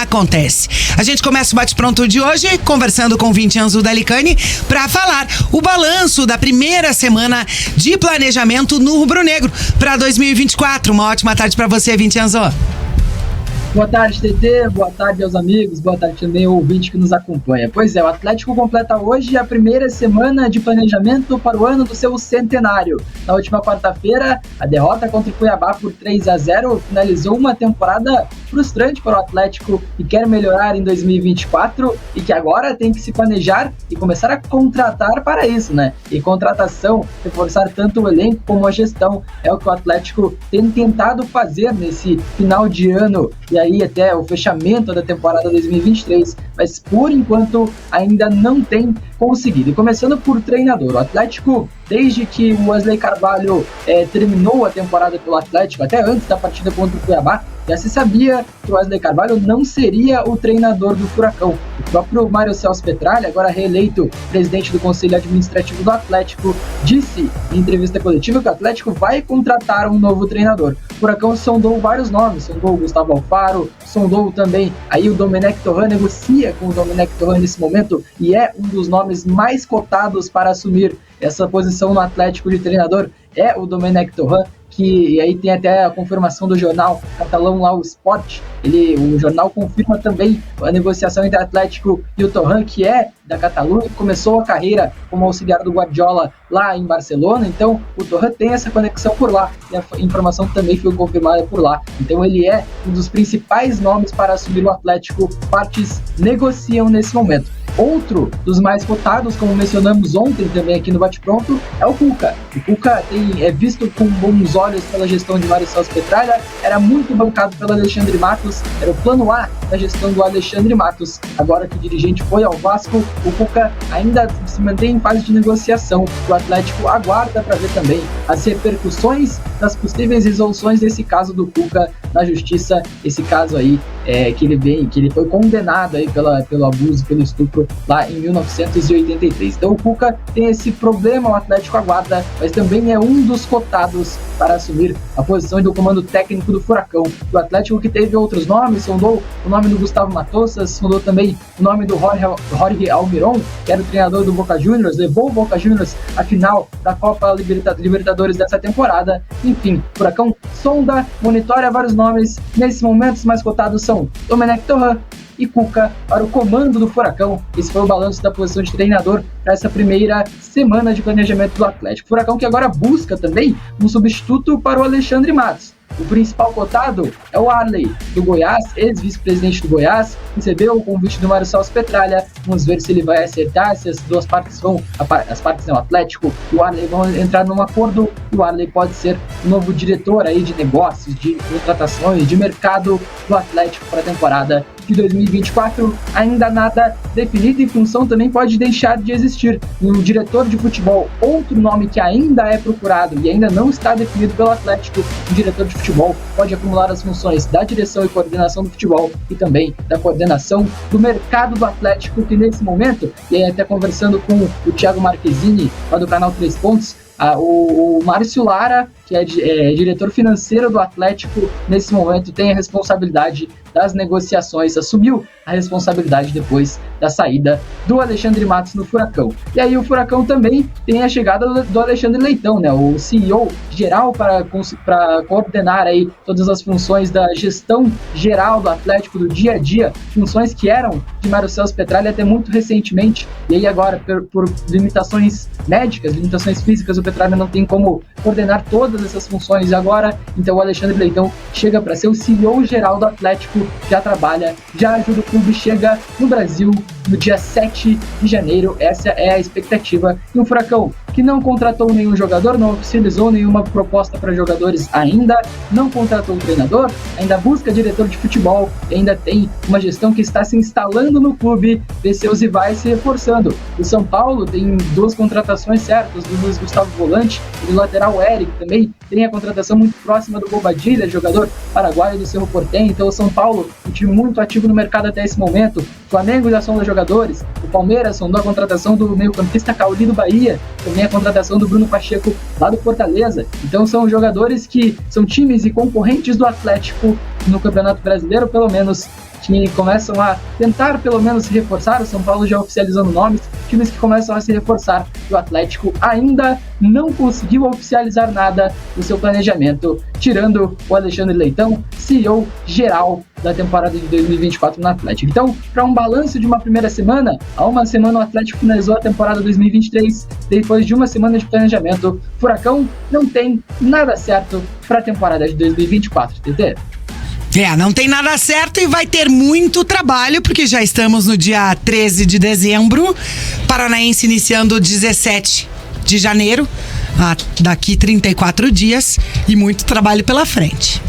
acontece. A gente começa o bate-pronto de hoje conversando com o Vincenzo Dalicani para falar o balanço da primeira semana de planejamento no rubro-negro para 2024. Uma ótima tarde para você, Vincenzo. Boa tarde, TT, boa tarde aos amigos, boa tarde também ao ouvinte que nos acompanha. Pois é, o Atlético completa hoje a primeira semana de planejamento para o ano do seu centenário. Na última quarta-feira, a derrota contra o Cuiabá por 3-0 finalizou uma temporada frustrante para o Atlético que quer melhorar em 2024 e que agora tem que se planejar e começar a contratar para isso, né? E contratação, reforçar tanto o elenco como a gestão, é o que o Atlético tem tentado fazer nesse final de ano e aí até o fechamento da temporada 2023, mas por enquanto ainda não tem conseguido. E começando por treinador, o Atlético, desde que o Wesley Carvalho terminou a temporada pelo Atlético, até antes da partida contra o Cuiabá, já se sabia que o Wesley Carvalho não seria o treinador do Furacão. O próprio Mário Celso Petralha, agora reeleito presidente do Conselho Administrativo do Atlético, disse em entrevista coletiva que o Atlético vai contratar um novo treinador. O Furacão sondou vários nomes, sondou o Gustavo Alfaro, sondou também aí o Domenech Torrent, negocia com o Domenech Torrent nesse momento e é um dos nomes mais cotados para assumir essa posição no Atlético de treinador, é o Domenech Torrent, que aí tem até a confirmação do jornal catalão lá, o Sport. O jornal confirma também a negociação entre o Atlético e o Torrent, que é da Catalunha, começou a carreira como auxiliar do Guardiola lá em Barcelona, então o Torrent tem essa conexão por lá, e a informação também foi confirmada por lá. Então ele é um dos principais nomes para assumir o Atlético, partes negociam nesse momento. Outro dos mais cotados, como mencionamos ontem também aqui no Bate-Pronto, é o Cuca. O Cuca é visto com bons olhos pela gestão de Mário Celso Petralha, era muito bancado pelo Alexandre Matos, era o plano A da gestão do Alexandre Matos. Agora que o dirigente foi ao Vasco, o Cuca ainda se mantém em fase de negociação. O Atlético aguarda para ver também as repercussões das possíveis resoluções desse caso do Cuca na justiça, esse caso aí que ele foi condenado aí pelo abuso, pelo estupro lá em 1983. Então o Cuca tem esse problema, o Atlético aguarda, mas também é um dos cotados para assumir a posição do comando técnico do Furacão. O Atlético, que teve outros nomes, sondou o nome do Gustavo Matosas, sondou também o nome do Jorge Almiron, que era o treinador do Boca Juniors, levou o Boca Juniors à final da Copa Libertadores dessa temporada. Enfim, o Furacão sonda, monitora vários nomes. Nesses momentos, mais cotados são Domenech Torrent e Cuca para o comando do Furacão. Esse foi o balanço da posição de treinador para essa primeira semana de planejamento do Atlético. Furacão que agora busca também um substituto para o Alexandre Matos. O principal cotado é o Arley, do Goiás, ex-vice-presidente do Goiás, recebeu o convite do Mário Celso Petralha. Vamos ver se ele vai acertar, se as duas partes o Atlético e o Arley vão entrar num acordo, e o Arley pode ser o novo diretor aí de negócios, de contratações, de mercado do Atlético para a temporada de 2024. Ainda nada definido, e função também pode deixar de existir. Um diretor de futebol, outro nome que ainda é procurado e ainda não está definido pelo Atlético, um diretor de futebol pode acumular as funções da direção e coordenação do futebol e também da coordenação do mercado do Atlético, que nesse momento, e aí até conversando com o Thiago Marquezini, lá do canal 3 Pontos, o Márcio Lara, que é diretor financeiro do Atlético, nesse momento tem a responsabilidade das negociações, assumiu a responsabilidade depois da saída do Alexandre Matos no Furacão. E aí o Furacão também tem a chegada do Alexandre Leitão, né, o CEO geral para coordenar aí todas as funções da gestão geral do Atlético, do dia a dia, funções que eram de Mário Celso Petralha até muito recentemente, e aí agora por limitações médicas, limitações físicas, o Petralha não tem como coordenar todas essas funções agora, então o Alexandre Leitão chega para ser o CEO geral do Atlético, já trabalha, já ajuda o clube, chega no Brasil no dia 7 de janeiro, essa é a expectativa. E o Furacão, que não contratou nenhum jogador, não oficializou nenhuma proposta para jogadores ainda, não contratou um treinador, ainda busca diretor de futebol, e ainda tem uma gestão que está se instalando no clube, Veceus e vai se reforçando. O São Paulo tem duas contratações certas, do Luiz Gustavo Volante e do lateral Eric também, tem a contratação muito próxima do Bobadilla, jogador paraguaio do Cerro Porteño. Então o São Paulo, um time muito ativo no mercado até esse momento. O Flamengo já sonda jogadores, o O Palmeiras sondou a contratação do meio-campista Cauli do Bahia, também a contratação do Bruno Pacheco lá do Fortaleza. Então são jogadores que são times e concorrentes do Atlético no Campeonato Brasileiro, pelo menos, que começam a tentar pelo menos se reforçar. O São Paulo já oficializando nomes, times que começam a se reforçar. O Atlético ainda não conseguiu oficializar nada do seu planejamento, tirando o Alexandre Leitão, CEO geral da temporada de 2024 no Atlético. Então, para um balanço de uma primeira semana, há uma semana o Atlético finalizou a temporada 2023, depois de uma semana de planejamento. Furacão não tem nada certo para a temporada de 2024, TT. Não tem nada certo e vai ter muito trabalho, porque já estamos no dia 13 de dezembro, Paranaense iniciando 17 de janeiro, daqui 34 dias, e muito trabalho pela frente.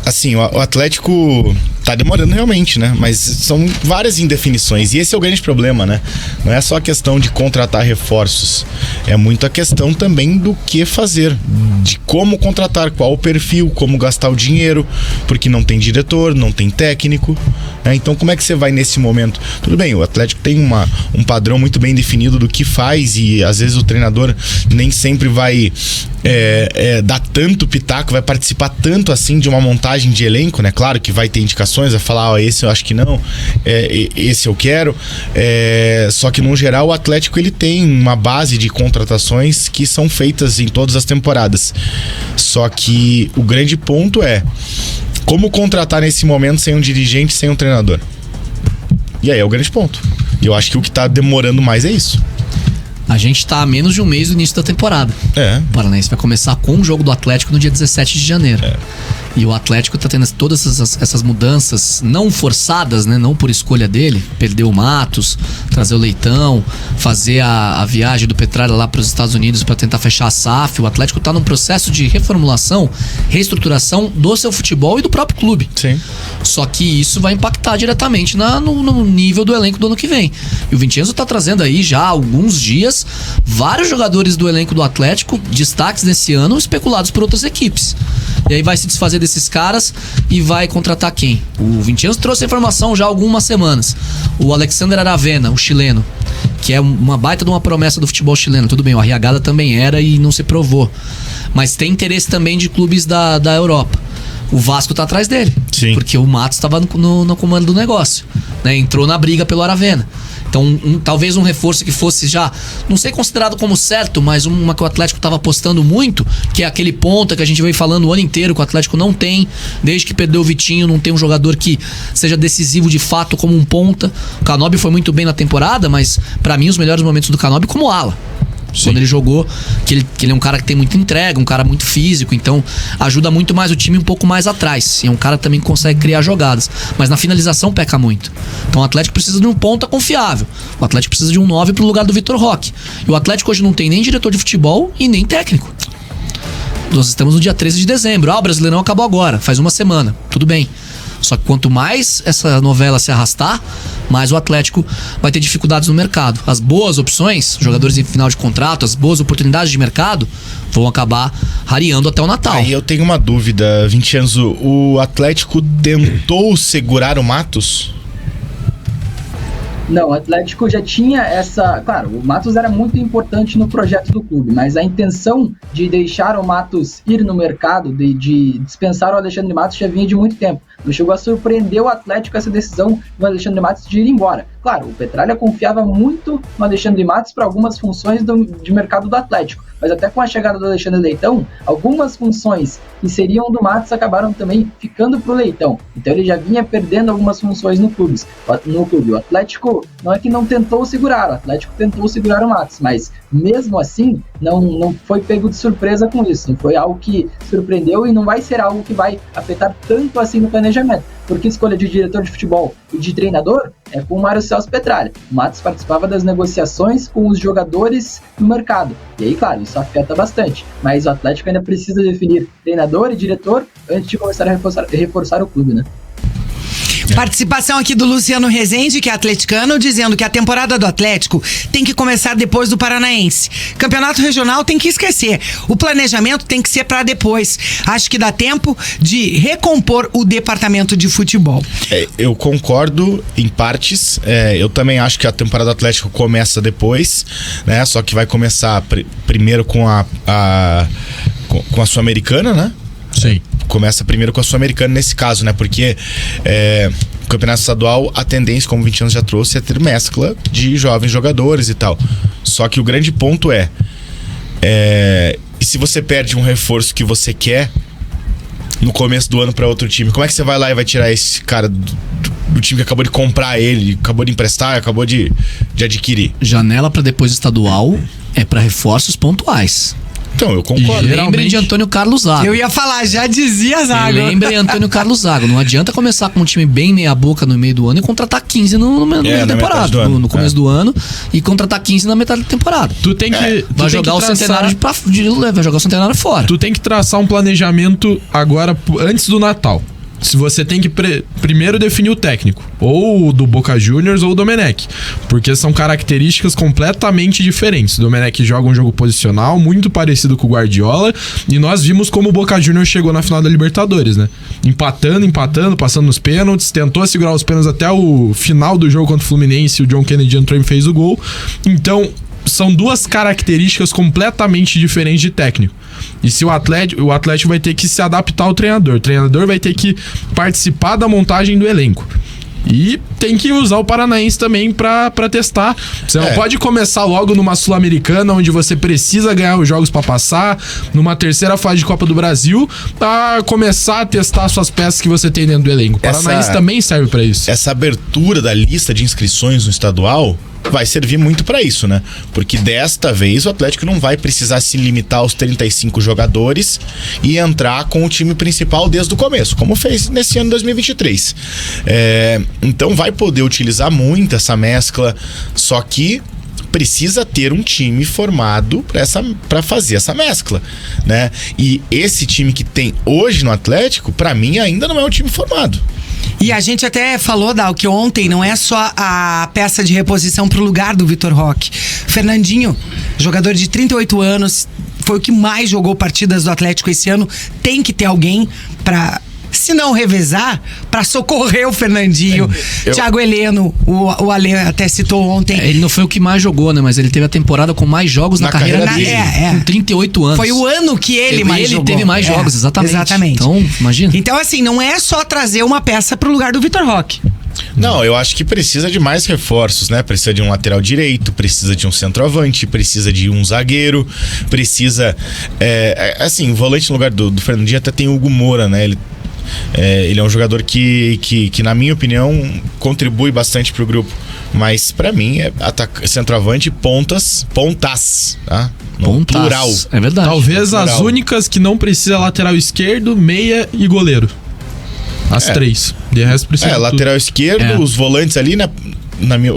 Assim, o Atlético tá demorando realmente, né? Mas são várias indefinições. E esse é o grande problema, né? Não é só a questão de contratar reforços. É muito a questão também do que fazer. De como contratar, qual o perfil, como gastar o dinheiro. Porque não tem diretor, não tem técnico, né? Então como é que você vai nesse momento? Tudo bem, o Atlético tem um padrão muito bem definido do que faz. E às vezes o treinador nem sempre vai dar tanto pitaco, vai participar tanto assim de uma montagem de elenco, né? Claro que vai ter indicações, vai falar, esse eu acho que não, esse eu quero, só que no geral o Atlético ele tem uma base de contratações que são feitas em todas as temporadas, só que o grande ponto é como contratar nesse momento sem um dirigente, sem um treinador, e aí é o grande ponto. E eu acho que o que tá demorando mais é isso. A gente tá a menos de um mês do início da temporada. O Paranaense vai começar com o jogo do Atlético no dia 17 de janeiro. E o Atlético tá tendo todas essas mudanças não forçadas, né? Não por escolha dele. Perder o Matos, trazer o Leitão, fazer a viagem do Petralha lá para os Estados Unidos para tentar fechar a SAF. O Atlético tá num processo de reformulação, reestruturação do seu futebol e do próprio clube. Sim. Só que isso vai impactar diretamente no nível do elenco do ano que vem. E o Vincenzo tá trazendo aí já há alguns dias vários jogadores do elenco do Atlético, destaques nesse ano, especulados por outras equipes. E aí vai se desfazer desses caras e vai contratar quem? O Vincenzo trouxe a informação já há algumas semanas. O Alexander Aravena, o chileno, que é uma baita de uma promessa do futebol chileno. Tudo bem, o Arriagada também era e não se provou. Mas tem interesse também de clubes da Europa. O Vasco tá atrás dele. Sim. Porque o Matos estava no comando do negócio, né? Entrou na briga pelo Aravena. Então, talvez um reforço que fosse já, não sei considerado como certo, mas uma que o Atlético estava apostando muito, que é aquele ponta que a gente veio falando o ano inteiro que o Atlético não tem, desde que perdeu o Vitinho, não tem um jogador que seja decisivo de fato como um ponta. O Canóbio foi muito bem na temporada, mas pra mim os melhores momentos do Canóbio como ala. Sim. Quando ele jogou, que ele é um cara que tem muita entrega, um cara muito físico, então ajuda muito mais o time um pouco mais atrás. E é um cara que também consegue criar jogadas, mas na finalização peca muito. Então o Atlético precisa de um ponta confiável. O Atlético precisa de um 9 pro lugar do Vitor Roque. E o Atlético hoje não tem nem diretor de futebol e nem técnico. Nós estamos no dia 13 de dezembro. O Brasileirão acabou agora, faz uma semana. Tudo bem. Só que quanto mais essa novela se arrastar, mais o Atlético vai ter dificuldades no mercado. As boas opções, jogadores em final de contrato, as boas oportunidades de mercado vão acabar rareando até o Natal. Aí eu tenho uma dúvida, Vincenzo. O Atlético tentou segurar o Matos? Não, o Atlético já tinha essa... Claro, o Matos era muito importante no projeto do clube, mas a intenção de deixar o Matos ir no mercado, de dispensar o Alexandre Matos, já vinha de muito tempo. Não chegou a surpreender o Atlético essa decisão do Alexandre Matos de ir embora. Claro, o Petralha confiava muito no Alexandre Matos para algumas funções de mercado do Atlético, mas até com a chegada do Alexandre Leitão, algumas funções que seriam do Matos acabaram também ficando pro Leitão. Então ele já vinha perdendo algumas funções no clube. O Atlético não é que não tentou segurar, o Atlético tentou segurar o Matos, mas mesmo assim não foi pego de surpresa com isso, não foi algo que surpreendeu e não vai ser algo que vai afetar tanto assim no planejamento, porque escolha de diretor de futebol e de treinador é com o Mário Celso Petralha. O Matos participava das negociações com os jogadores no mercado, e aí claro, isso afeta bastante, mas o Atlético ainda precisa definir treinador e diretor antes de começar a reforçar o clube, né? Participação aqui do Luciano Rezende, que é atleticano, dizendo que a temporada do Atlético tem que começar depois do Paranaense. Campeonato regional tem que esquecer. O planejamento tem que ser para depois. Acho que dá tempo de recompor o departamento de futebol. Eu concordo em partes. Eu também acho que a temporada do Atlético começa depois, né? Só que vai começar primeiro com a Sul-Americana, né? Sim. Começa primeiro com a Sul-Americana nesse caso, né? Porque o Campeonato Estadual, a tendência, como 20 anos já trouxe, é ter mescla de jovens jogadores e tal. Só que o grande ponto e se você perde um reforço que você quer no começo do ano para outro time, como é que você vai lá e vai tirar esse cara do time que acabou de comprar ele, acabou de emprestar, acabou de adquirir? Janela para depois do estadual é para reforços pontuais. Então, eu concordo. Lembrem de Antônio Carlos Zago. Eu ia falar, já dizia Zago. Lembrem Antônio Carlos Zago. Não adianta começar com um time bem meia boca no meio do ano e contratar 15 no meio da temporada. No começo do ano e contratar 15 na metade da temporada. Tu tem que vai jogar o Centenário vai jogar o Centenário fora. Tu tem que traçar um planejamento agora antes do Natal. Se você tem que primeiro definir o técnico, ou do Boca Juniors ou o Domenech, porque são características completamente diferentes. O Domenech joga um jogo posicional muito parecido com o Guardiola, e nós vimos como o Boca Juniors chegou na final da Libertadores, né? Empatando, passando nos pênaltis, tentou segurar os pênaltis até o final do jogo contra o Fluminense, o John Kennedy entrou e fez o gol. Então, são duas características completamente diferentes de técnico. E se o Atlético vai ter que se adaptar ao treinador. O treinador vai ter que participar da montagem do elenco. E tem que usar o Paranaense também pra testar. Você não pode começar logo numa Sul-Americana, onde você precisa ganhar os jogos pra passar, numa terceira fase de Copa do Brasil, pra começar a testar suas peças que você tem dentro do elenco. O Paranaense também serve pra isso. Essa abertura da lista de inscrições no estadual vai servir muito pra isso, né? Porque desta vez o Atlético não vai precisar se limitar aos 35 jogadores e entrar com o time principal desde o começo, como fez nesse ano de 2023. Então vai poder utilizar muito essa mescla, só que precisa ter um time formado para fazer essa mescla, né? E esse time que tem hoje no Atlético, pra mim, ainda não é um time formado. E a gente até falou, Dal, que ontem não é só a peça de reposição pro lugar do Vitor Roque. Fernandinho, jogador de 38 anos, foi o que mais jogou partidas do Atlético esse ano. Tem que ter alguém pra, se não revezar, pra socorrer o Fernandinho. Thiago Heleno, o Ale até citou ontem. Ele não foi o que mais jogou, né? Mas ele teve a temporada com mais jogos na carreira dele. Com 38 anos. Foi o ano que ele mais jogou. Ele teve mais jogos, exatamente. Então, imagina. Então, assim, não é só trazer uma peça pro lugar do Vitor Roque. Não, eu acho que precisa de mais reforços, né? Precisa de um lateral direito, precisa de um centroavante, precisa de um zagueiro, precisa... assim, o volante no lugar do Fernandinho até tem o Hugo Moura, né? Ele é um jogador que na minha opinião, contribui bastante pro grupo. Mas pra mim é centroavante, pontas, tá? No plural. É verdade. Talvez as únicas que não precisa lateral esquerdo, meia e goleiro. As três. De resto precisa lateral esquerdo, os volantes ali, né?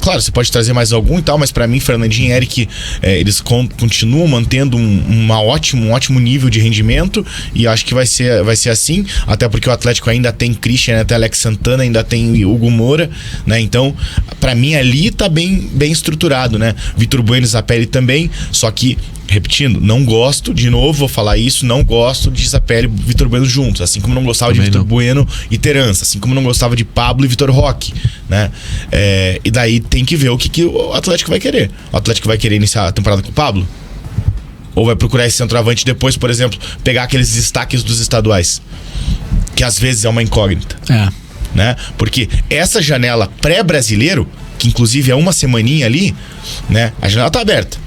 Claro, você pode trazer mais algum e tal, mas pra mim, Fernandinho e Eric, eles continuam mantendo um ótimo nível de rendimento, e acho que vai ser assim, até porque o Atlético ainda tem Christian, até Alex Santana, ainda tem Hugo Moura, né? Então, pra mim ali tá bem estruturado, né? Vitor Bueno e Zapelli também, só que repetindo, não gosto, de novo vou falar isso, não gosto de Zapelli e Vitor Bueno juntos, assim como não gostava de Vitor Bueno e Terança, assim como não gostava de Pablo e Vitor Roque, né? E daí tem que ver o que o Atlético vai querer. O Atlético vai querer iniciar a temporada com o Pablo? Ou vai procurar esse centroavante depois, por exemplo, pegar aqueles destaques dos estaduais, que às vezes é uma incógnita, né? Porque essa janela pré-brasileiro, que inclusive é uma semaninha ali, né? A janela tá aberta.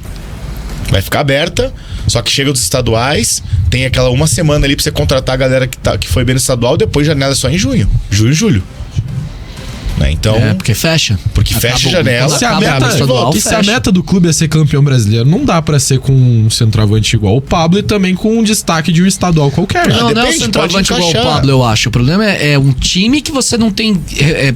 Vai ficar aberta, só que chega dos estaduais, tem aquela uma semana ali pra você contratar a galera que foi bem no estadual, depois a janela é só em junho e julho. né? Então, Porque fecha. Porque fecha a janela. Se a, Acaba meta, o estadual, e se a fecha. meta do clube é ser campeão brasileiro, não dá pra ser com um centroavante igual o Pablo e também com um destaque de um estadual qualquer. Não, não é um depende, centroavante pode igual o encaixar. Pablo, eu acho. O problema é um time que você não tem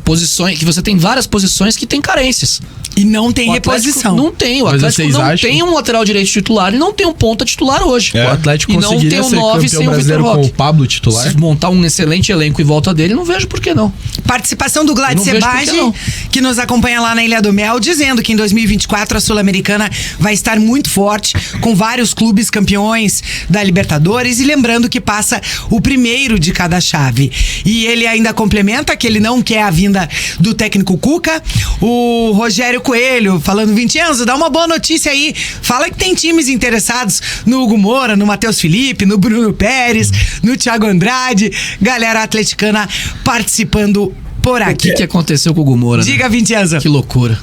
posições, que você tem várias posições que tem carências. E não tem O Atlético reposição. Não tem. O Mas Atlético vocês não acham? tem um lateral direito titular e não tem um ponta titular hoje. O Atlético E não conseguiria tem um ser 9 sem campeão o Vitor brasileiro com o Roque. Pablo titular? Se montar um excelente elenco em volta dele, não vejo por que não. Participação do Glad Eu não vejo por Sebagi, que não. que nos acompanha lá na Ilha do Mel, dizendo que em 2024 a Sul-Americana vai estar muito forte, com vários clubes campeões da Libertadores, e lembrando que passa o primeiro de cada chave. E ele ainda complementa que ele não quer a vinda do técnico Cuca. O Rogério Coelho falando: Vincenzo, dá uma boa notícia aí. Fala que tem times interessados no Hugo Moura, no Matheus Felipe, no Bruno Pérez, no Thiago Andrade. Galera atleticana participando por O aqui. que aconteceu com o Gumora? Diga, Vincenzo. Que loucura.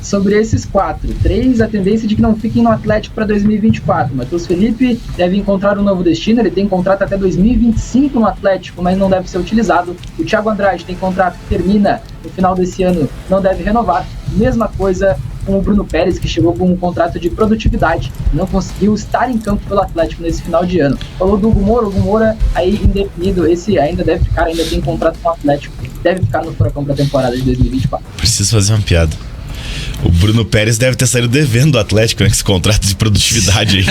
Sobre esses 4, 3, a tendência é de que não fiquem no Atlético para 2024. Matheus Felipe deve encontrar um novo destino, ele tem contrato até 2025 no Atlético, mas não deve ser utilizado. O Thiago Andrade tem contrato que termina no final desse ano, não deve renovar. Mesma coisa com o Bruno Pérez, que chegou com um contrato de produtividade, não conseguiu estar em campo pelo Atlético nesse final de ano. Falou do Hugo Moura aí indefinido, esse ainda deve ficar, ainda tem contrato com o Atlético, deve ficar no Furacão para a temporada de 2024. Preciso fazer uma piada. O Bruno Pérez deve ter saído devendo do Atlético, né? Com esse contrato de produtividade aí.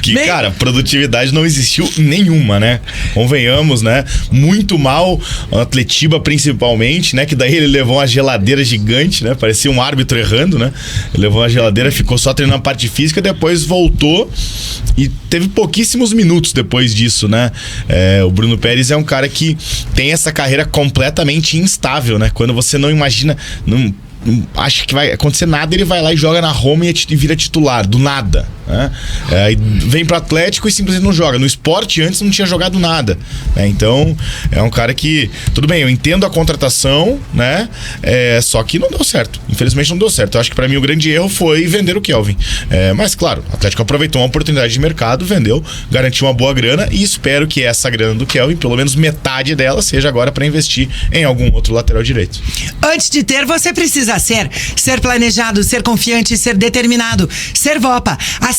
Que, cara, produtividade não existiu nenhuma, né? Convenhamos, né? Muito mal, o Atletiba principalmente, né? Que daí ele levou uma geladeira gigante, né? Parecia um árbitro errando, né? Ele levou uma geladeira, ficou só treinando a parte física, depois voltou e teve pouquíssimos minutos depois disso, né? O Bruno Pérez é um cara que tem essa carreira completamente instável, né? Quando você não imagina, não acha que vai acontecer nada, ele vai lá e joga na Roma e vira titular, do nada, né? Aí vem pro Atlético e simplesmente não joga. No Sport antes não tinha jogado nada, né? Então é um cara que, tudo bem, eu entendo a contratação, né? Só que não deu certo, infelizmente não deu certo. Eu acho que pra mim o grande erro foi vender o Kelvin, mas claro, o Atlético aproveitou uma oportunidade de mercado, vendeu, garantiu uma boa grana e espero que essa grana do Kelvin, pelo menos metade dela, seja agora pra investir em algum outro lateral direito. Antes de ter, você precisa ser planejado, ser confiante, ser determinado, ser VOPA. Assim